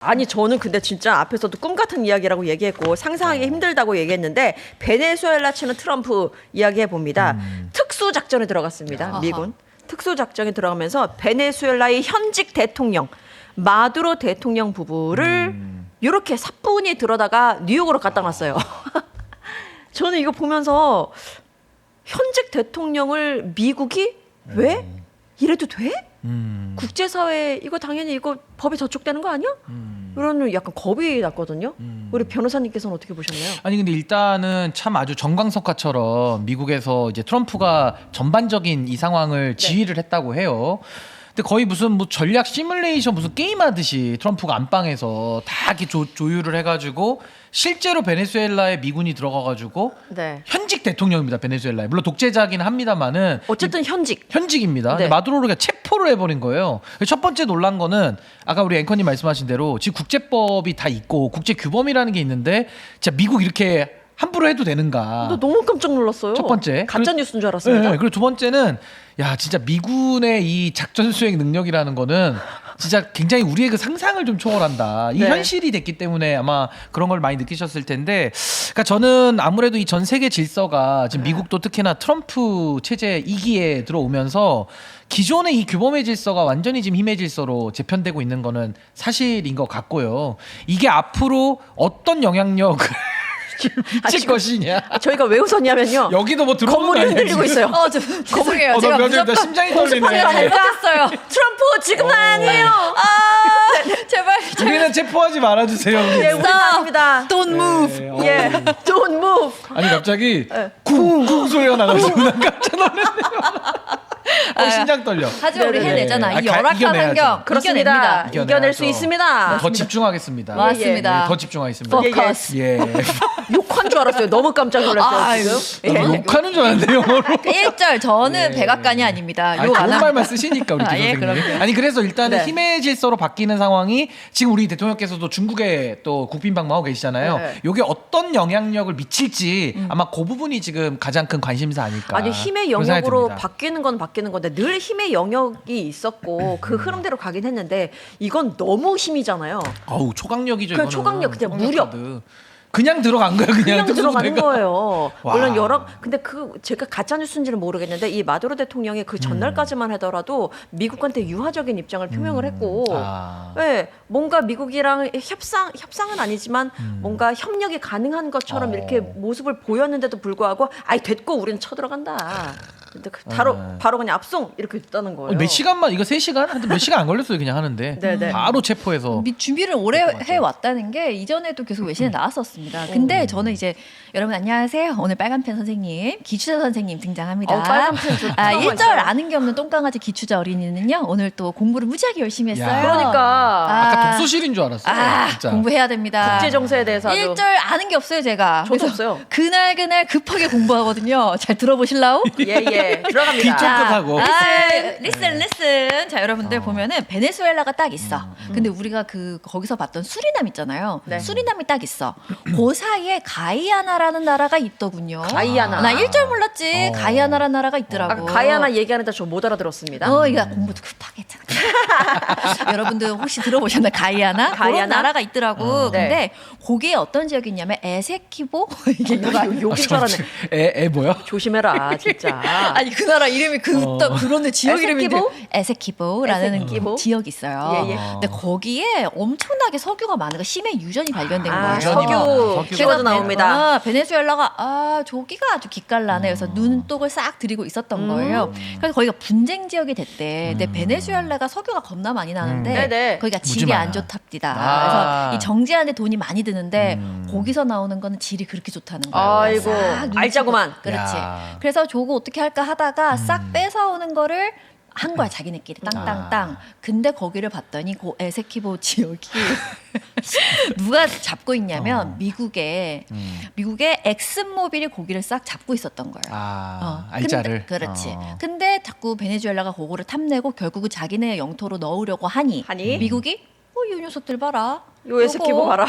아니 저는 근데 진짜 앞에서도 꿈 같은 이야기라고 얘기했고 상상하기 힘들다고 얘기했는데 베네수엘라 치는 트럼프 이야기해 봅니다. 특수 작전에 들어갔습니다. 미군 특수 작전에 들어가면서 베네수엘라의 현직 대통령 마두로 대통령 부부를 이렇게 사뿐히 들어다가 뉴욕으로 갖다 놨어요. 저는 이거 보면서 현직 대통령을 미국이 왜 이래도 돼? 국제사회 이거 당연히 이거 법에 저촉되는 거 아니야? 이런 약간 겁이 났거든요. 우리 변호사님께서는 어떻게 보셨나요? 아니 근데 일단은 참 아주 정광석화처럼 미국에서 이제 트럼프가 전반적인 이 상황을 지휘를 했다고 해요. 근데 거의 무슨 뭐 전략 시뮬레이션 무슨 게임 하듯이 트럼프가 안방에서 다 이렇게 조율을 해가지고 실제로 베네수엘라에 미군이 들어가가지고 네. 현직 대통령입니다. 베네수엘라에 물론 독재자긴 합니다만은 어쨌든 현직입니다. 근데 마두로를 체포를 해버린 거예요. 첫 번째 놀란 거는 아까 우리 앵커님 말씀하신 대로 지금 국제법이 다 있고 국제 규범이라는 게 있는데 진짜 미국 이렇게 함부로 해도 되는가? 나 너무 깜짝 놀랐어요. 첫 번째 가짜 뉴스인 줄 알았습니다. 네, 그리고 두 번째는 야 진짜 미군의 이 작전 수행 능력이라는 거는 진짜 굉장히 우리의 그 상상을 좀 초월한다. 이게 네. 현실이 됐기 때문에 아마 그런 걸 많이 느끼셨을 텐데, 그러니까 저는 아무래도 이 전 세계 질서가 지금 미국도 특히나 트럼프 체제 2기에 들어오면서 기존의 이 규범의 질서가 완전히 지금 힘의 질서로 재편되고 있는 거는 사실인 것 같고요. 이게 앞으로 어떤 영향력을 미칠 것이냐. 저희가 왜 웃었냐면요. 여기도 뭐 들어오는 건물이 거 아니야, 흔들리고 지금? 있어요. 죄송해요. 나 제가 나 무조건 심장이 떨리네. 잘못했어요. 트럼프 지금은 아니에요. 제발. 우리는 체포하지 말아주세요. 예, 우리 아닙니다. Don't move. 네, 예, don't move. 아니 갑자기 쿵쿵 소리가 나가지고 난 깜짝 놀랐네요. 심장 떨려. 하지만 우리 네네네. 해내잖아. 이 아, 열악한 이겨내야죠. 환경 그렇습니다. 이겨냅니다. 이겨낼 수 있습니다. 더 집중하겠습니다. 맞습니다. 네, 더 집중하겠습니다. 포커스. 예. 욕한 줄 알았어요. 너무 깜짝 놀랐어요. 아유. 지금. 나도 욕하는 줄 알았는데 영어로. 1절 저는 예. 백악관이 아닙니다. 아니, 욕 안 좋은 합니다. 말만 쓰시니까 우리 김 아, 예, 선생님. 그럼요. 아니 그래서 일단은 네. 힘의 질서로 바뀌는 상황이 지금 우리 대통령께서도 중국에 또 국빈 방문하고 계시잖아요. 네. 이게 어떤 영향력을 미칠지 아마 그 부분이 지금 가장 큰 관심사 아닐까. 아니 힘의 그런 생각이 영역으로 듭니다. 바뀌는 건 바뀌는 건데 늘 힘의 영역이 있었고 그 흐름대로 가긴 했는데 이건 너무 힘이잖아요. 어우 초강력이죠. 그 이거는. 초강력, 그냥 초강력 카드. 그냥 들어간 거야 그냥 들어가는 특수부대가. 거예요. 와. 물론 여러 근데 그 제가 가짜 뉴스인지는 모르겠는데 이 마두로 대통령이 그 전날까지만 하더라도 미국한테 유화적인 입장을 표명을 했고, 아. 네, 뭔가 미국이랑 협상은 아니지만 뭔가 협력이 가능한 것처럼 이렇게 모습을 보였는데도 불구하고 아이 됐고 우리는 쳐들어간다. 근데 바로 그냥 압송 이렇게 됐다는 거예요. 몇 시간만 이거 3시간? 하여튼 몇 시간 안 걸렸어요 그냥 하는데. 네네. 바로 체포해서. 준비를 오래 해왔다는 게 이전에도 계속 외신에 나왔었습니다. 근데 저는 이제 여러분 안녕하세요. 오늘 빨간펜 선생님, 기추자 선생님 등장합니다. 빨간펜 저 처음 1절 봤어요. 아는 게 없는 똥강아지 기추자 어린이는요. 오늘 또 공부를 무지하게 열심히 했어요. 야. 그러니까 아까 독서실인 줄 알았어요. 진짜. 공부해야 됩니다. 국제 정세에 대해서 아주 1절 아는 게 없어요, 제가. 저도 그래서 없어요. 그날 급하게 공부하거든요. 잘 들어보실라우? 예예 들어갑니다. 귀 쫑긋하고. 리슨. 자, 여러분들 보면은 베네수엘라가 딱 있어. 근데 우리가 거기서 봤던 수리남 있잖아요. 네. 수리남이 딱 있어. 그 사이에 가이아나라는 나라가 있더군요. 가이아나. 나 1절 몰랐지. 가이아나라는 나라가 있더라고. 아까 가이아나 얘기하는데 저 못 알아들었습니다. 이거 공부도 급하게 했잖아. 여러분들 혹시 들어보셨나요? 가이아나? 그런 가이아나? 나라가 있더라고. 네. 근데 거기에 어떤 지역이 있냐면 에세키보? 이게 욕인 줄 알았네. 애 뭐야? 조심해라 진짜. 아니 그 나라 이름이 그런데 지역 이름인데 에세키보라는 에세키보? 지역이 있어요. 예, 예. 근데 거기에 엄청나게 석유가 많으니까 심해 유전이 발견된 거예요. 석유 키워드 나옵니다. 베네수엘라가 저기가 아주 기깔나네. 그래서 눈독을 싹 들이고 있었던 거예요. 그래서 거기가 분쟁 지역이 됐대. 근데 베네수엘라가 석유가 겁나 많이 나는데 네네. 거기가 질이 무지 안 많아. 좋답디다. 아. 그래서 이 정제하는데 돈이 많이 드는데 거기서 나오는 거는 질이 그렇게 좋다는 거예요. 아이고, 싹 눈치고. 알자구만. 그렇지. 야. 그래서 저거 어떻게 할까 하다가 싹 뺏어오는 거를 한 거야 자기네끼리 땅땅땅. 근데 거기를 봤더니 그 에세키보 지역이 누가 잡고 있냐면 미국의 엑슨모빌이 고기를 싹 잡고 있었던 거예요. 알짜를. 그렇지. 근데 자꾸 베네수엘라가 그거를 탐내고 결국은 자기네 영토로 넣으려고 하니 하니? 미국이 이 녀석들 봐라. 요 에스키보 봐라.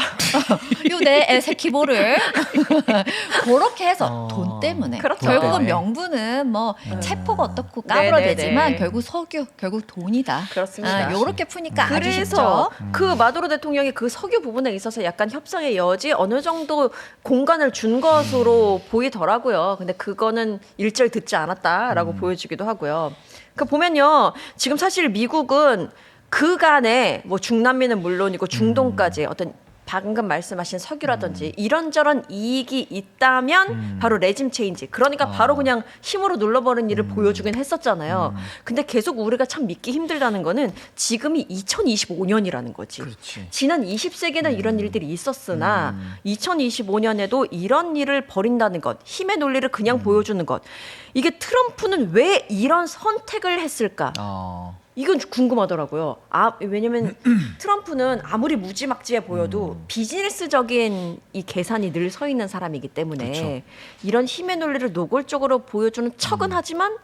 요 내 에스키보를 그렇게 해서 어. 돈 때문에 그렇죠. 결국은 네. 명분은 뭐 체포가 어떻고 네네네. 까불어대지만 결국 석유, 결국 돈이다. 그렇습니다. 요렇게 푸니까 아주 그래서 쉽죠. 그 마두로 대통령이 그 석유 부분에 있어서 약간 협상의 여지 어느 정도 공간을 준 것으로 보이더라고요. 근데 그거는 일절 듣지 않았다라고 보여지기도 하고요. 그 보면요, 지금 사실 미국은 그간에 뭐 중남미는 물론이고 중동까지 어떤 방금 말씀하신 석유라든지 이런저런 이익이 있다면 바로 레짐 체인지, 그러니까 바로 그냥 힘으로 눌러버린 일을 보여주긴 했었잖아요. 근데 계속 우리가 참 믿기 힘들다는 거는 지금이 2025년이라는 거지. 그렇지. 지난 20세기에는 이런 일들이 있었으나 2025년에도 이런 일을 벌인다는 것, 힘의 논리를 그냥 보여주는 것, 이게 트럼프는 왜 이런 선택을 했을까? 이건 궁금하더라고요. 왜냐면 트럼프는 아무리 무지막지해 보여도 비즈니스적인 이 계산이 늘 서 있는 사람이기 때문에 그렇죠. 이런 힘의 논리를 노골적으로 보여주는 척은 하지만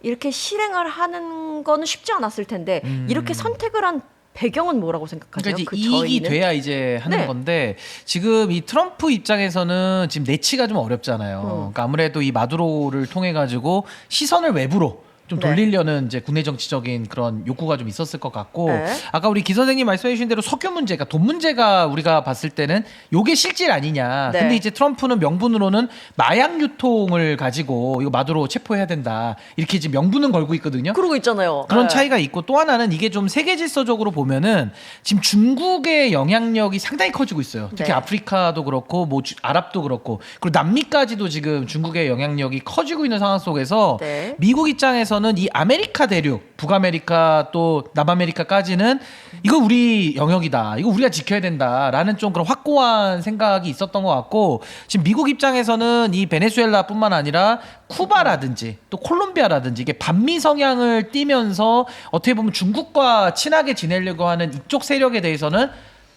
이렇게 실행을 하는 거는 쉽지 않았을 텐데 이렇게 선택을 한 배경은 뭐라고 생각하세요? 그러니까 이제 이익이 저희는? 돼야 이제 하는 네. 건데 지금 이 트럼프 입장에서는 지금 내치가 좀 어렵잖아요. 그러니까 아무래도 이 마두로를 통해 가지고 시선을 외부로 좀 네. 돌리려는 이제 국내 정치적인 그런 욕구가 좀 있었을 것 같고 네. 아까 우리 기 선생님 말씀해 주신 대로 석유 문제가 돈 문제가 우리가 봤을 때는 요게 실질 아니냐. 네. 근데 이제 트럼프는 명분으로는 마약 유통을 가지고 이거 마두로 체포해야 된다. 이렇게 지금 명분은 걸고 있거든요. 그러고 있잖아요. 그런 네. 차이가 있고 또 하나는 이게 좀 세계 질서적으로 보면은 지금 중국의 영향력이 상당히 커지고 있어요. 특히 네. 아프리카도 그렇고 뭐 아랍도 그렇고 그리고 남미까지도 지금 중국의 영향력이 커지고 있는 상황 속에서 네. 미국 입장에서는 이 아메리카 대륙, 북아메리카 또 남아메리카까지는 이거 우리 영역이다. 이거 우리가 지켜야 된다라는 좀 그런 확고한 생각이 있었던 것 같고 지금 미국 입장에서는 이 베네수엘라뿐만 아니라 쿠바라든지 또 콜롬비아라든지 이게 반미 성향을 띠면서 어떻게 보면 중국과 친하게 지내려고 하는 이쪽 세력에 대해서는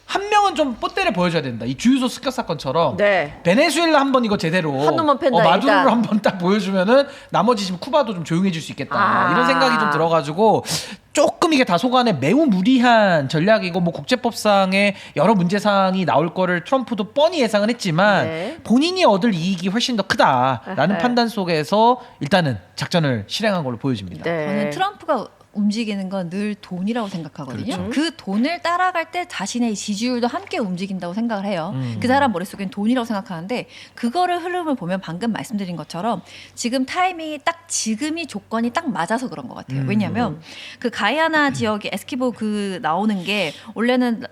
한 명은 좀 뻗대를 보여줘야 된다. 이 주유소 습격 사건처럼 네. 베네수엘라 한번 이거 제대로 한 놈만 팬다, 마두로를 일단. 한번 딱 보여주면은 나머지 지금 쿠바도 좀 조용해질 수 있겠다. 이런 생각이 좀 들어가지고 조금 이게 다소간에 매우 무리한 전략이고 뭐 국제법상의 여러 문제 사항이 나올 거를 트럼프도 뻔히 예상은 했지만 네. 본인이 얻을 이익이 훨씬 더 크다라는 네. 판단 속에서 일단은 작전을 실행한 걸로 보여집니다. 네. 저는 트럼프가 움직이는 건 늘 돈이라고 생각하거든요. 그렇죠. 그 돈을 따라갈 때 자신의 지지율도 함께 움직인다고 생각을 해요. 그 사람 머릿속엔 돈이라고 생각하는데 그거를 흐름을 보면 방금 말씀드린 것처럼 지금 타이밍이 딱 지금이 조건이 딱 맞아서 그런 것 같아요. 왜냐하면 그 가야나 지역에 에스키보 그 나오는 게 원래는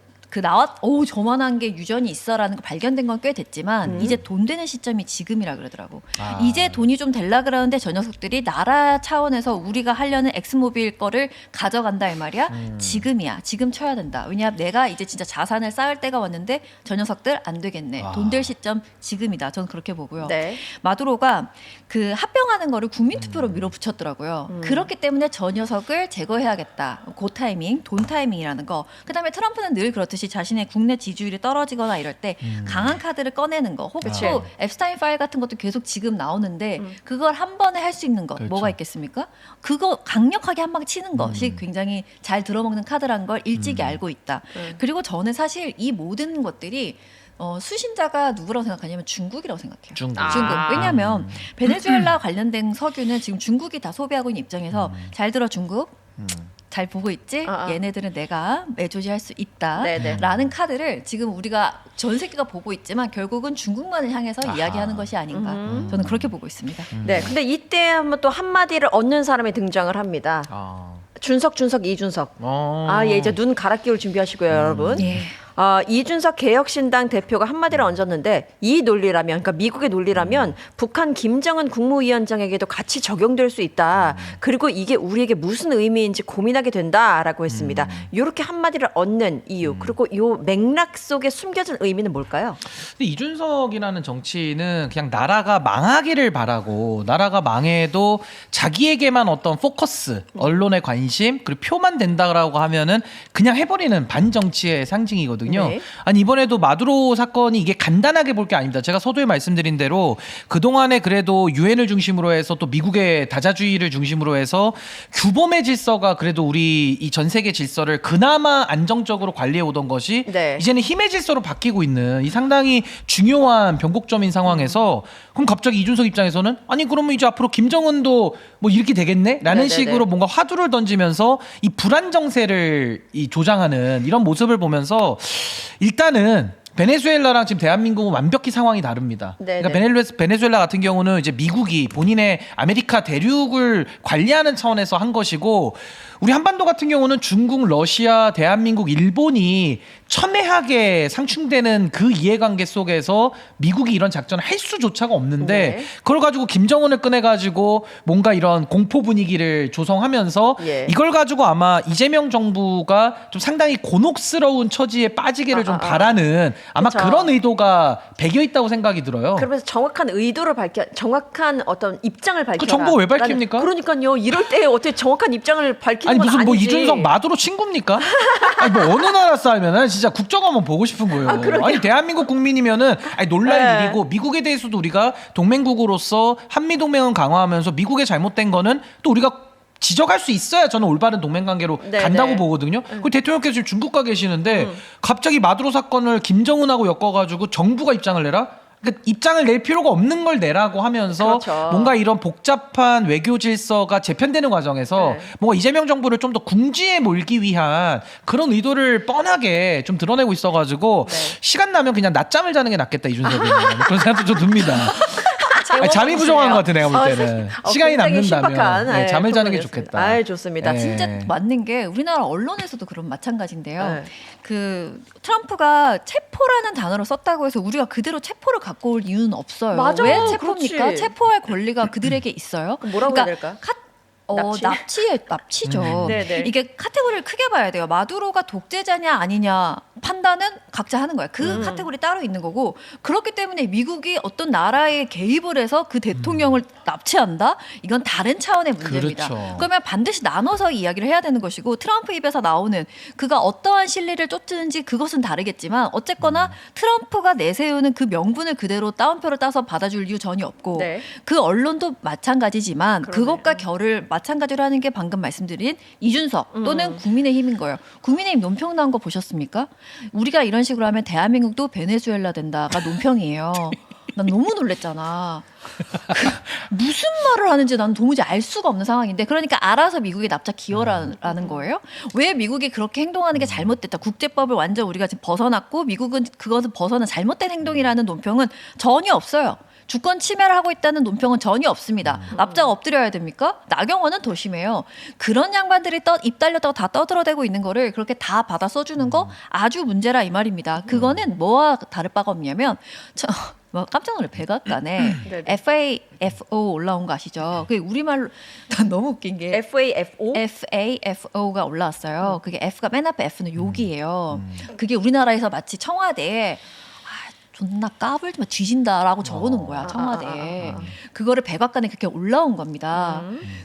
저만한 게 유전이 있어라는 거 발견된 건 꽤 됐지만 이제 돈 되는 시점이 지금이라 그러더라고. 이제 돈이 좀 될라 그러는데 저 녀석들이 나라 차원에서 우리가 하려는 엑스모빌 거를 가져간다 이 말이야. 지금이야. 지금 쳐야 된다. 왜냐하면 내가 이제 진짜 자산을 쌓을 때가 왔는데 저 녀석들 안 되겠네. 돈 될 시점 지금이다. 저는 그렇게 보고요. 네. 마두로가 그 합병하는 거를 국민투표로 밀어붙였더라고요. 그렇기 때문에 저 녀석을 제거해야겠다. 그 타이밍, 돈 타이밍이라는 거. 그다음에 트럼프는 늘 그렇듯이 자신의 국내 지지율이 떨어지거나 이럴 때 강한 카드를 꺼내는 거. 혹은 그치. 또 앱스타인 파일 같은 것도 계속 지금 나오는데 그걸 한 번에 할 수 있는 것 그렇죠. 뭐가 있겠습니까? 그거 강력하게 한 방 치는 것이 굉장히 잘 들어먹는 카드라는 걸 일찍이 알고 있다. 그리고 저는 사실 이 모든 것들이 수신자가 누구라고 생각하냐면 중국이라고 생각해요. 중국. 중국. 왜냐하면 베네수엘라 관련된 석유는 지금 중국이 다 소비하고 있는 입장에서 잘 들어 중국. 잘 보고 있지? 얘네들은 내가 매조지할 수 있다. 네네. 라는 카드를 지금 우리가 전 세계가 보고 있지만 결국은 중국만을 향해서 이야기하는 것이 아닌가. 저는 그렇게 보고 있습니다. 네. 근데 이때 한번 또 한마디를 얻는 사람이 등장을 합니다. 준석, 이준석. 예, 이제 눈 갈아 끼울 준비하시고요, 여러분. 예. 이준석 개혁신당 대표가 한마디를 얹었는데 이 논리라면, 그러니까 미국의 논리라면 북한 김정은 국무위원장에게도 같이 적용될 수 있다. 그리고 이게 우리에게 무슨 의미인지 고민하게 된다라고 했습니다. 이렇게 한마디를 얻는 이유, 그리고 이 맥락 속에 숨겨진 의미는 뭘까요? 근데 이준석이라는 정치인은 그냥 나라가 망하기를 바라고 나라가 망해도 자기에게만 어떤 포커스, 언론의 관심 그리고 표만 된다라고 하면은 그냥 해버리는 반정치의 상징이거든요. 있거든요. 네. 아니 이번에도 마두로 사건이 이게 간단하게 볼 게 아닙니다. 제가 서두에 말씀드린 대로 그동안에 그래도 유엔을 중심으로 해서 또 미국의 다자주의를 중심으로 해서 규범의 질서가 그래도 우리 이 전 세계 질서를 그나마 안정적으로 관리해 오던 것이 네. 이제는 힘의 질서로 바뀌고 있는 이 상당히 중요한 변곡점인 상황에서 그럼 갑자기 이준석 입장에서는 아니 그러면 이제 앞으로 김정은도 뭐 이렇게 되겠네? 라는 네네네. 식으로 뭔가 화두를 던지면서 이 불안 정세를 이 조장하는 이런 모습을 보면서 일단은 베네수엘라랑 지금 대한민국은 완벽히 상황이 다릅니다. 네네. 그러니까 베네수엘라 같은 경우는 이제 미국이 본인의 아메리카 대륙을 관리하는 차원에서 한 것이고 우리 한반도 같은 경우는 중국, 러시아, 대한민국, 일본이 첨예하게 상충되는 그 이해관계 속에서 미국이 이런 작전을 할 수조차가 없는데 네. 그걸 가지고 김정은을 꺼내가지고 뭔가 이런 공포 분위기를 조성하면서 예. 이걸 가지고 아마 이재명 정부가 좀 상당히 곤혹스러운 처지에 빠지기를 좀 바라는 아마 그쵸. 그런 의도가 배겨 있다고 생각이 들어요. 그러면서 정확한 의도를 정확한 어떤 입장을 밝혀라. 그 정보가 왜 밝힙니까? 그러니까요. 이럴 때 어떻게 정확한 입장을 밝히는 아니 건 무슨 아니지. 뭐 이준석 마두로 친구입니까? 아니 뭐 어느 나라 싸우면은 진짜 국정 한번 보고 싶은 거예요. 아니 대한민국 국민이면은 아니 놀랄 네. 일이고 미국에 대해서도 우리가 동맹국으로서 한미 동맹은 강화하면서 미국의 잘못된 거는 또 우리가 지적할 수 있어야 저는 올바른 동맹 관계로 네, 간다고 네. 보거든요. 그 대통령께서 지금 중국 가 계시는데 갑자기 마두로 사건을 김정은하고 엮어가지고 정부가 입장을 내라? 그러니까 입장을 낼 필요가 없는 걸 내라고 하면서 그렇죠. 뭔가 이런 복잡한 외교 질서가 재편되는 과정에서 네. 뭔가 이재명 정부를 좀 더 궁지에 몰기 위한 그런 의도를 뻔하게 좀 드러내고 있어가지고 네. 시간 나면 그냥 낮잠을 자는 게 낫겠다 이준석이 그런 생각도 좀 듭니다. 아니, 잠이 부족한 것 같아 내가 볼 때는 시간이 굉장히 남는다면 신박한, 네, 잠을 자는 게 표현이었습니다. 좋겠다. 아이, 좋습니다. 네. 진짜 맞는 게 우리나라 언론에서도 그런 마찬가지인데요. 네. 그 트럼프가 체포라는 단어를 썼다고 해서 우리가 그대로 체포를 갖고 올 이유는 없어요. 맞아, 왜 체포입니까? 그렇지. 체포할 권리가 그들에게 있어요. 그럼 뭐라고 해야 될까? 납치죠. 네네. 이게 카테고리를 크게 봐야 돼요. 마두로가 독재자냐 아니냐 판단은 각자 하는 거예요. 그 카테고리 따로 있는 거고 그렇기 때문에 미국이 어떤 나라에 개입을 해서 그 대통령을 납치한다? 이건 다른 차원의 문제입니다. 그렇죠. 그러면 반드시 나눠서 이야기를 해야 되는 것이고 트럼프 입에서 나오는 그가 어떠한 실리를 쫓는지 그것은 다르겠지만 어쨌거나 트럼프가 내세우는 그 명분을 그대로 따옴표를 따서 받아줄 이유 전혀 없고 네. 그 언론도 마찬가지지만 그러네. 그것과 결을 마찬가지로 하는 게 방금 말씀드린 이준석 또는 국민의힘인 거예요. 국민의힘 논평 나온 거 보셨습니까? 우리가 이런 식으로 하면 대한민국도 베네수엘라 된다가 논평이에요. 난 너무 놀랬잖아. 무슨 말을 하는지 난 도무지 알 수가 없는 상황인데 그러니까 알아서 미국이 납작 기어라는 거예요. 왜 미국이 그렇게 행동하는 게 잘못됐다. 국제법을 완전 우리가 지금 벗어났고 미국은 그것을 벗어난 잘못된 행동이라는 논평은 전혀 없어요. 주권 침해를 하고 있다는 논평은 전혀 없습니다. 납작 엎드려야 됩니까? 나경원은 더 심해요. 그런 양반들이 입 달렸다고 다 떠들어대고 있는 거를 그렇게 다 받아 써주는 거 아주 문제라 이 말입니다. 그거는 뭐와 다를 바가 없냐면 뭐 깜짝 놀래 백악관에 네네. FAFO 올라온 거 아시죠? 그게 우리말로 난 너무 웃긴 게 FAFO? FAFO가 올라왔어요. 그게 F가 맨 앞에 F는 욕이에요. 그게 우리나라에서 마치 청와대에 존나 까불지마 뒤진다라고 적어놓은 거야 청와대에. 그거를 백악관에 그렇게 올라온 겁니다.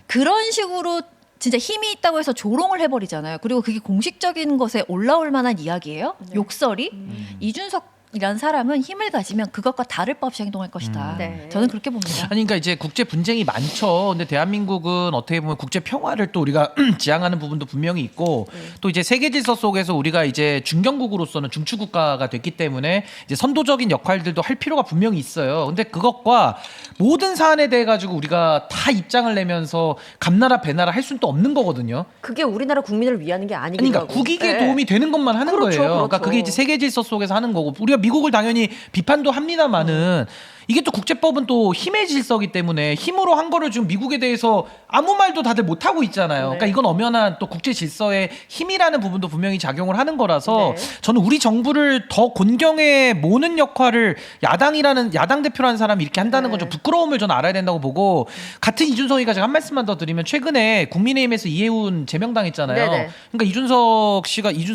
그런 식으로 진짜 힘이 있다고 해서 조롱을 해버리잖아요. 그리고 그게 공식적인 것에 올라올 만한 이야기예요. 욕설이 이준석이라는 사람은 힘을 가지면 그것과 다를 바 없이 행동할 것이다. 네. 저는 그렇게 봅니다. 아니 그러니까 이제 국제 분쟁이 많죠. 근데 대한민국은 어떻게 보면 국제 평화를 또 우리가 지향하는 부분도 분명히 있고 또 이제 세계 질서 속에서 우리가 이제 중견국으로서는 중추 국가가 됐기 때문에 이제 선도적인 역할들도 할 필요가 분명히 있어요. 근데 그것과 모든 사안에 대해 가지고 우리가 다 입장을 내면서 감나라 배나라 할 수는 또 없는 거거든요. 그게 우리나라 국민을 위하는 게 아니기도 그러니까 하고. 국익에 네. 도움이 되는 것만 하는 그렇죠, 거예요. 그러니까 그렇죠. 그게 이제 세계 질서 속에서 하는 거고 우리가 미국을 당연히 비판도 합니다만은 이게 또 국제법은 또 힘의 질서기 때문에 힘으로 한 거를 지금 미국에 대해서 아무 말도 다들 못 하고 있잖아요. 네. 그러니까 이건 엄연한 또 국제 질서의 힘이라는 부분도 분명히 작용을 하는 거라서 네. 저는 우리 정부를 더 곤경에 모는 역할을 야당 대표라는 사람이 이렇게 한다는 건 좀 네. 부끄러움을 저는 알아야 된다고 보고 같은 이준석이가 제가 한 말씀만 더 드리면 최근에 국민의힘에서 이해운 제명당했잖아요. 네네. 그러니까 이준석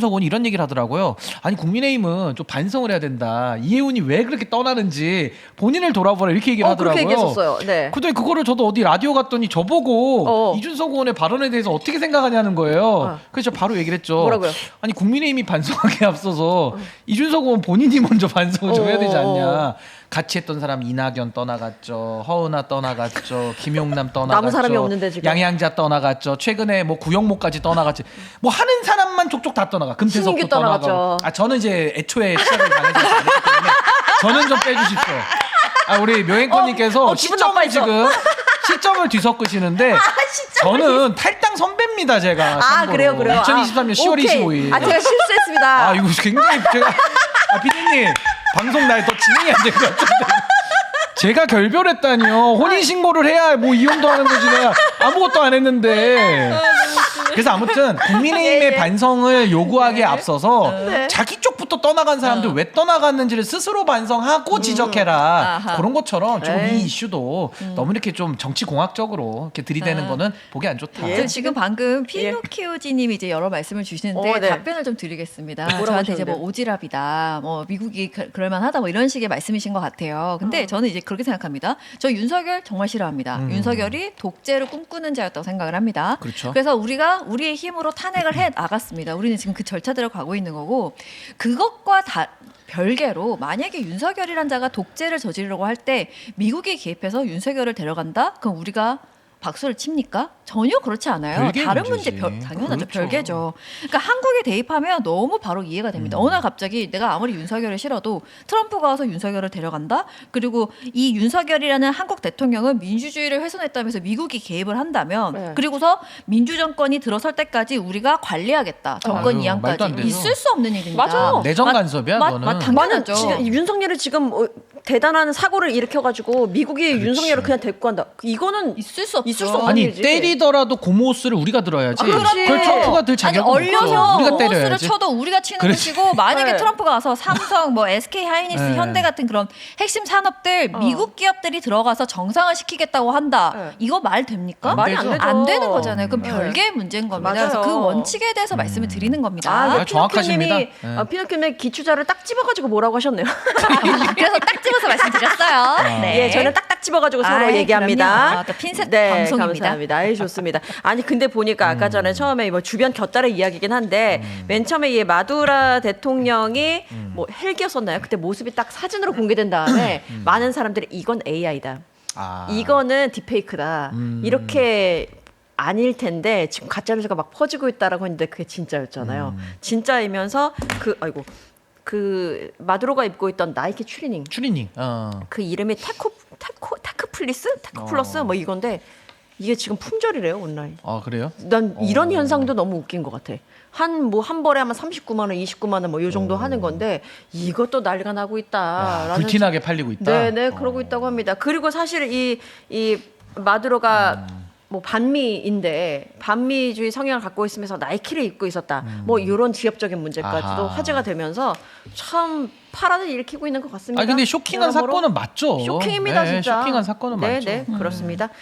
의원이 이런 얘기를 하더라고요. 아니 국민의힘은 좀 반성을 해야 된다. 이해운이 왜 그렇게 떠나는지 본인 본인을 돌아보라 이렇게 얘기를 하더라고요. 그렇게 얘기했었어요. 네. 그랬더니 그거를 저도 어디 라디오 갔더니 저보고 어. 이준석 의원의 발언에 대해서 어떻게 생각하냐는 거예요. 그래서 바로 얘기를 했죠. 뭐라고요? 아니 국민의힘이 반성하기에 앞서서 이준석 의원 본인이 먼저 반성을 좀 해야 되지 않냐. 같이 했던 사람 이낙연 떠나갔죠. 허은하 떠나갔죠. 김용남 떠나갔죠. 남은 사람이 없는데 지금. 양양자 떠나갔죠. 최근에 뭐 구영모까지 떠나갔지. 뭐 하는 사람만 족족 다 떠나가. 금태섭도 신인규 떠나가고. 떠나갔죠. 저는 이제 애초에 시작을 당하지 않았기 때문에 저는 좀 빼주십시오. 우리 묘행권님께서 기분 시점을 나빠했어. 지금 시점을 뒤섞으시는데 저는 탈당 선배입니다 제가. 참고로. 그래요. 2023년 10월 오케이. 25일. 제가 실수했습니다. 이거 굉장히 제가 피디님 방송 날 더 진행이 안 될 것 같은데. 제가 결별했다니요. 혼인 신고를 해야 뭐 이혼도 하는 거지 내가 아무것도 안 했는데. 그래서 아무튼 국민의힘의 반성을 요구하기에 앞서서 자기 쪽부터 떠나간 사람들 왜 떠나갔는지를 스스로 반성하고 지적해라. 아하. 그런 것처럼 조금 에이. 이 이슈도 너무 이렇게 좀 정치 공학적으로 이렇게 들이대는 거는 보기 안 좋다. 저 지금 방금 피노키오지님이 이제 여러 말씀을 주시는데 네. 답변을 좀 드리겠습니다. 뭐라고 저한테 이제 하셨는데? 뭐 오지랖이다, 뭐 미국이 그럴만하다, 뭐 이런 식의 말씀이신 것 같아요. 근데 저는 이제 그렇게 생각합니다. 저 윤석열 정말 싫어합니다. 윤석열이 독재를 꿈꾸는 자였다고 생각을 합니다. 그렇죠. 그래서 우리가 우리의 힘으로 탄핵을 해 나갔습니다. 우리는 지금 그 절차대로 가고 있는 거고 그것과 별개로 만약에 윤석열이란 자가 독재를 저지르려고 할 때 미국이 개입해서 윤석열을 데려간다? 그럼 우리가 박수를 칩니까? 전혀 그렇지 않아요. 별개의 다른 문제지. 문제 당연하죠. 그렇죠. 별개죠. 그러니까 한국에 대입하면 너무 바로 이해가 됩니다. 어느 날 갑자기 내가 아무리 윤석열을 싫어도 트럼프가 와서 윤석열을 데려간다. 그리고 이 윤석열이라는 한국 대통령은 민주주의를 훼손했다면서 미국이 개입을 한다면 네. 그리고서 민주 정권이 들어설 때까지 우리가 관리하겠다. 정권 아유, 말도 이양까지 안 되죠. 있을 수 없는 일입니다. 맞아. 내정 간섭이야, 그거는. 만약 당연하죠. 윤석열이 지금 대단한 사고를 일으켜가지고 미국이 윤석열을 그냥 데리고 간다. 이거는 있을 수 없죠. 있을 수 없는 아니 일이지. 때리더라도 고모스를 우리가 들어야지. 그렇지. 그걸 트럼프가 들 아니 자격은 없어. 얼려서 우리가 호스를 때려야지. 쳐도 우리가 치는 그렇지. 것이고 만약에 네. 트럼프가 와서 삼성, 뭐 SK 하이닉스, 네. 현대 같은 그런 핵심 산업들 미국 기업들이 들어가서 정상화 시키겠다고 한다. 네. 이거 말 됩니까? 안 말이 안 되죠. 되죠. 안 되는 거잖아요. 그럼 네. 별개의 문제인 겁니다. 맞아요. 그래서 그 원칙에 대해서 말씀을 드리는 겁니다. 네, 정확하십니다. 피노키오님이 기추자를 딱 집어가지고 뭐라고 하셨네요. 그래서 딱 집어서 말씀드렸어요. 네. 예, 저는 딱딱 집어가지고 서로 아이, 얘기합니다. 그럼요. 또 핀셋 네, 방송입니다. 감사합니다. 아이, 좋습니다. 아니 근데 보니까 아까 전에 처음에 뭐 주변 곁다리 이야기긴 한데 맨 처음에 이 마두라 대통령이 뭐 헬기였었나요? 그때 모습이 딱 사진으로 공개된 다음에 많은 사람들이 이건 AI다. 이거는 딥페이크다. 이렇게 아닐 텐데 지금 가짜 뉴스가 막 퍼지고 있다라고 했는데 그게 진짜였잖아요. 진짜이면서 그 마두로가 입고 있던 나이키 추리닝 추리닝. 그 이름이 테크플러스 뭐 이건데 이게 지금 품절이래요 온라인. 그래요? 난 이런 현상도 너무 웃긴 것 같아. 한 벌에 아마 39만 원, 29만 원 뭐 요 정도 하는 건데 이것도 난리가 나고 있다. 불티나게 팔리고 있다. 네네 그러고 있다고 합니다. 그리고 사실 이 마두로가 뭐 반미인데 반미주의 성향을 갖고 있으면서 나이키를 입고 있었다. 뭐 이런 지역적인 문제까지도 아하. 화제가 되면서 참 파란을 일으키고 있는 것 같습니다. 근데 쇼킹한 여러모로. 사건은 맞죠. 쇼킹입니다 네, 진짜. 쇼킹한 사건은 맞죠. 네, 그렇습니다.